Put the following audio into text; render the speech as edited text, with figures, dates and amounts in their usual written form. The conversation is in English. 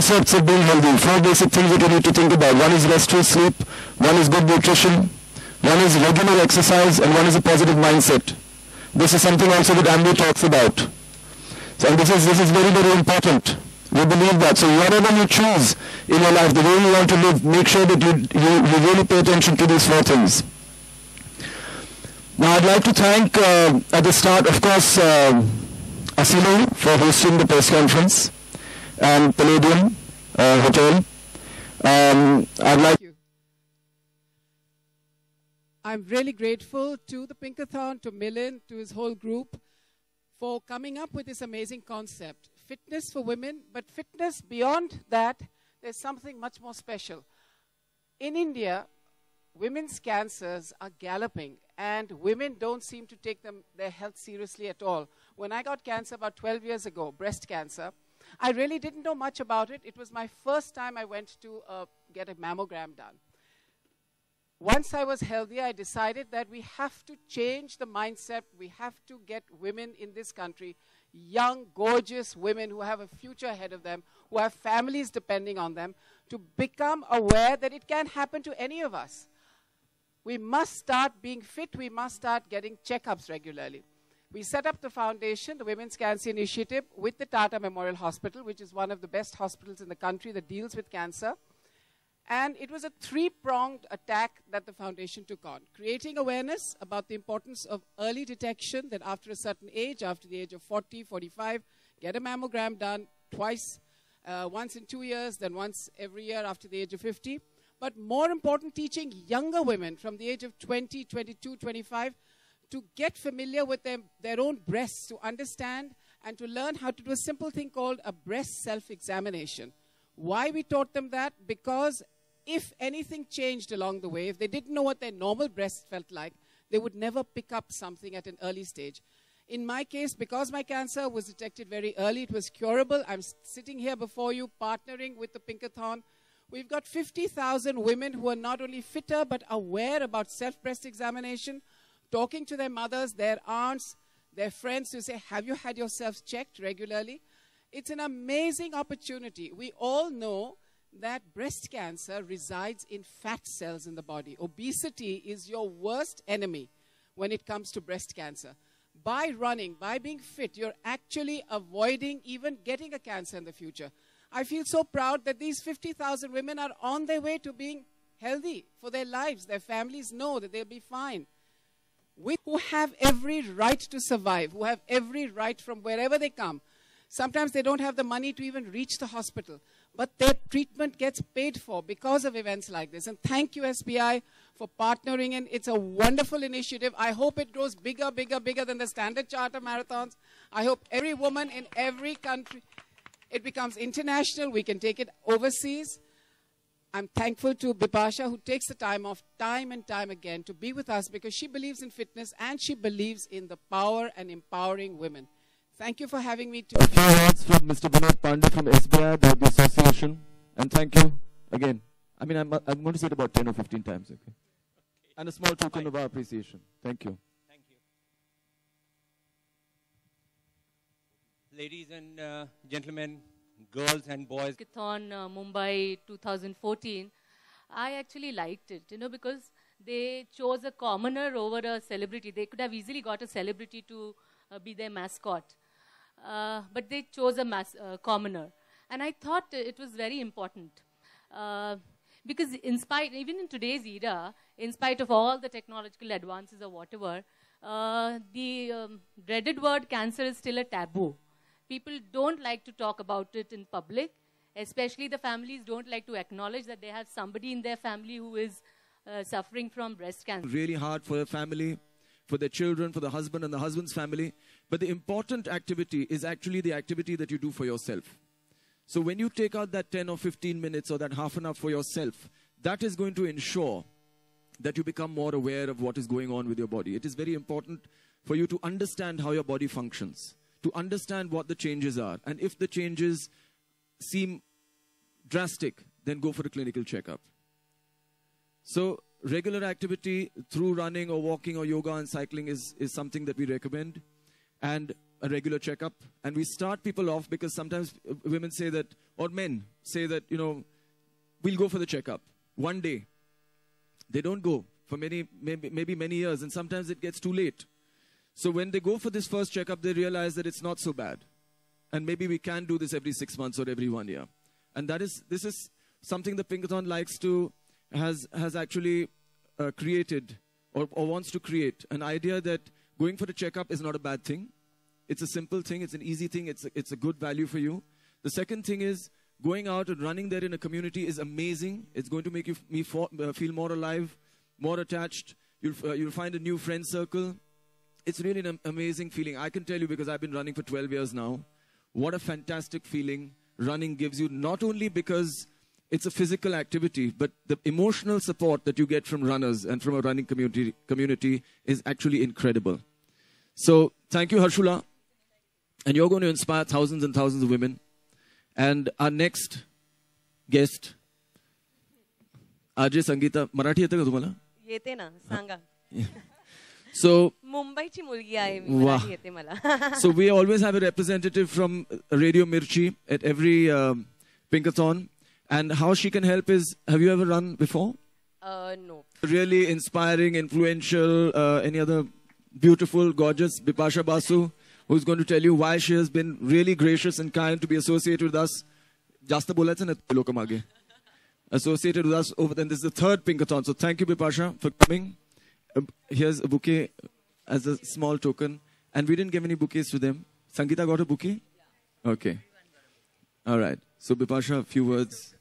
concepts of being healthy. 4 basic things that you need to think about. One is restful sleep, one is good nutrition, one is regular exercise, and one is a positive mindset. This is something also that Amber talks about. So, and this is very, very important. We believe that. So whatever you choose in your life, the way you want to live, make sure that you really pay attention to these 4 things. Now I'd like to thank, at the start, of course, Asilo for hosting the press conference, and Palladium Hotel. I'd like... I'm really grateful to the Pinkathon, to Milind, to his whole group for coming up with this amazing concept. Fitness for women, but fitness beyond that, there's something much more special. In India, women's cancers are galloping, and women don't seem to take their health seriously at all. When I got cancer about 12 years ago, breast cancer, I really didn't know much about it. It was my first time I went to get a mammogram done. Once I was healthy, I decided that we have to change the mindset. We have to get women in this country, young, gorgeous women who have a future ahead of them, who have families depending on them, to become aware that it can happen to any of us. We must start being fit. We must start getting checkups regularly. We set up the foundation, the Women's Cancer Initiative, with the Tata Memorial Hospital, which is one of the best hospitals in the country that deals with cancer. And it was a 3-pronged attack that the foundation took on. Creating awareness about the importance of early detection, that after a certain age, after the age of 40, 45, get a mammogram done twice, once in 2 years, then once every year after the age of 50. But more important, teaching younger women from the age of 20, 22, 25 to get familiar with their own breasts, to understand and to learn how to do a simple thing called a breast self-examination. Why we taught them that? Because if anything changed along the way, if they didn't know what their normal breast felt like, they would never pick up something at an early stage. In my case, because my cancer was detected very early, it was curable. I'm sitting here before you, partnering with the Pinkathon. We've got 50,000 women who are not only fitter, but aware about self-breast examination, talking to their mothers, their aunts, their friends to say, have you had yourselves checked regularly? It's an amazing opportunity. We all know that breast cancer resides in fat cells in the body. Obesity is your worst enemy when it comes to breast cancer. By running, by being fit, you're actually avoiding even getting a cancer in the future. I feel so proud that these 50,000 women are on their way to being healthy for their lives. Their families know that they'll be fine. Who have every right to survive, who have every right from wherever they come. Sometimes they don't have the money to even reach the hospital, but their treatment gets paid for because of events like this. And thank you, SBI, for partnering in. It's a wonderful initiative. I hope it grows bigger, bigger, bigger than the Standard Charter marathons. I hope every woman in every country, it becomes international. We can take it overseas. I'm thankful to Bipasha, who takes the time off time and time again to be with us, because she believes in fitness and she believes in the power and empowering women. Thank you for having me. A few words from Mr. Vinod Pandey from SBI, the association. And thank you again. I mean, I'm going to say it about 10 or 15 times. Okay. And a small token of our appreciation. Thank you. Thank you. Ladies and gentlemen, girls and boys. Pinkathon Mumbai 2014, I actually liked it, because they chose a commoner over a celebrity. They could have easily got a celebrity to be their mascot. But they chose a commoner. And I thought it was very important. Because even in today's era, in spite of all the technological advances or whatever, the dreaded word cancer is still a taboo. People don't like to talk about it in public, especially the families don't like to acknowledge that they have somebody in their family who is suffering from breast cancer. Really hard for the family, for their children, for the husband and the husband's family. But the important activity is actually the activity that you do for yourself. So when you take out that 10 or 15 minutes or that half an hour for yourself, that is going to ensure that you become more aware of what is going on with your body. It is very important for you to understand how your body functions, to understand what the changes are. And if the changes seem drastic, then go for a clinical checkup. So regular activity through running or walking or yoga and cycling is something that we recommend. And a regular checkup. And we start people off because sometimes women say that, or men say that, you know, we'll go for the checkup one day. They don't go for maybe many years, and sometimes it gets too late. So when they go for this first checkup, they realize that it's not so bad. And maybe we can do this every 6 months or every 1 year. And this is something the Pinkathon has actually created or wants to create. An idea that going for the checkup is not a bad thing. It's a simple thing. It's an easy thing. It's a good value for you. The second thing is going out and running there in a community is amazing. It's going to make you feel more alive, more attached. You'll find a new friend circle. It's really an amazing feeling. I can tell you because I've been running for 12 years now. What a fantastic feeling running gives you, not only because it's a physical activity, but the emotional support that you get from runners and from a running community is actually incredible. So thank you, Harshula. And you're going to inspire thousands and thousands of women. And our next guest, Ajay Sangeeta. Marathi येते का तुम्हाला? येते ना, सांगा. So, मुंबईची मुलगी आहे मी, मराठी येते मला. So we always have a representative from Radio Mirchi at every Pinkathon. And how she can help is, have you ever run before? No. Really inspiring, influential, any other beautiful, gorgeous Bipasha Basu, who's going to tell you why she has been really gracious and kind to be associated with us. Jasta बोलायचं ना लोकं मागे. Associated with us over, and this is the third Pinkathon. So thank you, Bipasha, for coming. Here's a bouquet as a small token. And we didn't give any bouquets to them. Sangeeta got a bouquet? Okay. All right. So Bipasha, a few words.